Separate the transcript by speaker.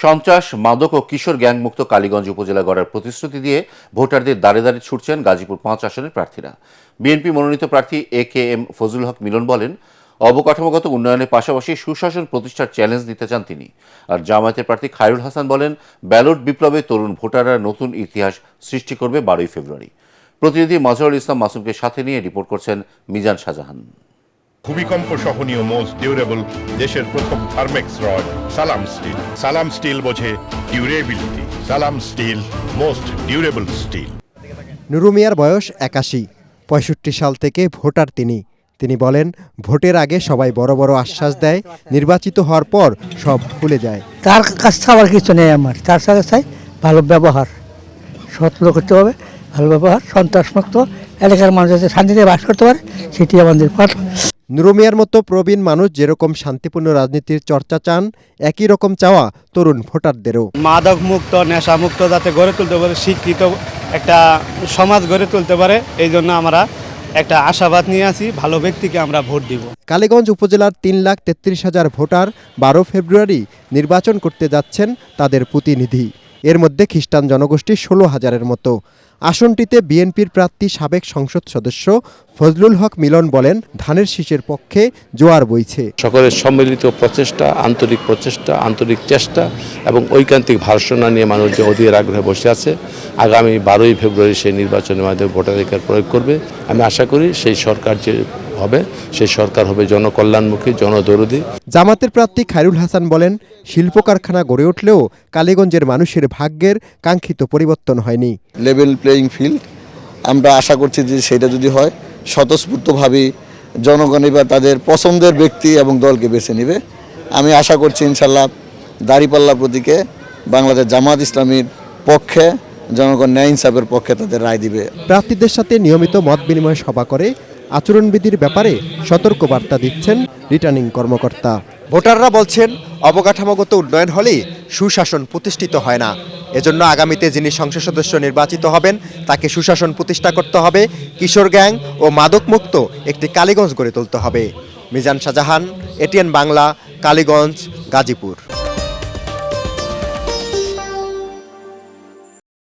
Speaker 1: সন্ত্রাস, মাদক ও কিশোর গ্যাংমুক্ত কালীগঞ্জ উপজেলা গড়ার প্রতিশ্রুতি দিয়ে ভোটারদের দাঁড়ে দাঁড়ে ছুটছেন গাজীপুর ৫ আসনের প্রার্থীরা। বিএনপি মনোনীত প্রার্থী AKM ফজলুল হক মিলন বলেন, অবকাঠামোগত উন্নয়নের পাশাপাশি সুশাসন প্রতিষ্ঠার চ্যালেঞ্জ দিতে চান তিনি। আর জামায়াতের প্রার্থী খায়রুল হাসান বলেন, ব্যালট বিপ্লবে তরুণ ভোটাররা নতুন ইতিহাস সৃষ্টি করবে 12ই ফেব্রুয়ারি। প্রতিনিধি মাজহারুল ইসলাম মাসুমকে সাথে নিয়ে রিপোর্ট করছেন মিজান শাহজাহান।
Speaker 2: ভূমিকম্প সহনীয় মোস্ট ডিউরেবল দেশের প্রথম Thermex rod Salam steel. Salam steel বোঝে durability. Salam steel, most durable steel.
Speaker 3: Nuru মিয়ার বয়স 81। 65 সাল থেকে ভোটার তিনি বলেন, ভোটের আগে সবাই বড় বড় আশ্বাস দেয়, নির্বাচিত হওয়ার পর সব ভুলে যায়।
Speaker 4: তার কাছ খাবার কিছু নেই আমার, তার সাথে চাই ভালো ব্যবহার, সৎ লোক করতে হবে, ভালো ব্যবহার, সন্ত্রাসমুক্ত এলাকার মানুষ যাতে শান্তিতে বাস করতে পারে, সেটি আমাদের পাঠ।
Speaker 3: নুরু মিয়ার মতো প্রবীণ মানুষ যেরকম শান্তিপূর্ণ রাজনীতির চর্চা চান, একই রকম চাওয়া তরুণ ভোটারদেরও।
Speaker 5: মাদক মুক্ত, নেশা মুক্ত যাতে গড়ে তুলতে পারে, শিক্ষিত একটা সমাজ গড়ে তুলতে পারে, এই জন্য আমরা একটা আশাবাদ নিয়ে আছি, ভালো ব্যক্তিকে আমরা ভোট দিব।
Speaker 3: কালীগঞ্জ উপজেলার 3,33,000 ভোটার 12 ফেব্রুয়ারি নির্বাচন করতে যাচ্ছেন তাদের প্রতিনিধি। এর মধ্যে খ্রিস্টান জনগোষ্ঠী 16,000-এর মতো। আসনটিতে বিএনপির প্রার্থী সাবেক সংসদ সদস্য ফজলুল হক মিলন বলেন, ধানের শীষের পক্ষে জোয়ার বইছে।
Speaker 6: সকলের সম্মিলিত প্রচেষ্টা, আন্তরিক চেষ্টা এবং ঐকান্তিক ভারসাম্য নিয়ে মানুষ যে অধীর আগ্রহে বসে আছে, আগামী 12ই ফেব্রুয়ারি সেই নির্বাচনের মাধ্যমে ভোটাধিকার প্রয়োগ করবে। আমি আশা করি সেই সরকার যে হবে, সেই সরকার হবে জনকল্যাণমুখী, জনদরদী।
Speaker 3: জামাতের প্রার্থী খায়রুল হাসান বলেন, শিল্প কারখানা গড়ে উঠলেও কালীগঞ্জের মানুষের ভাগ্যের কাঙ্ক্ষিত পরিবর্তন হয়নি।
Speaker 7: লেভেল প্লেয়িং ফিল্ড, আমরা আশা করছি যে সেটা যদি হয়, স্বতঃস্ফূর্তভাবে জনগণ এবার তাদের পছন্দের ব্যক্তি এবং দলকে বেছে নেবে। আমি আশা করছি ইনশাল্লাহ দাঁড়িপাল্লা প্রতীকে বাংলাদেশ জামাত ইসলামীর পক্ষে জনগণ ন্যায় ইনসাফের পক্ষে তাদের রায় দিবে।
Speaker 3: প্রার্থীদের সাথে নিয়মিত মত বিনিময় সভা করে আচরণবিধির ব্যাপারে সতর্কবার্তা দিচ্ছেন রিটার্নিং কর্মকর্তা। ভোটাররা বলছেন, অবকাঠামোগত উন্নয়ন হলে সুশাসন প্রতিষ্ঠিত হয় না। এজন্য আগামীতে যিনি সংসদ সদস্য নির্বাচিত হবেন তাকে সুশাসন প্রতিষ্ঠা করতে হবে, কিশোর গ্যাং ও মাদকমুক্ত একটি কালীগঞ্জ গড়ে তুলতে হবে। মিজান শাহজাহান, ATN বাংলা, কালীগঞ্জ, গাজীপুর।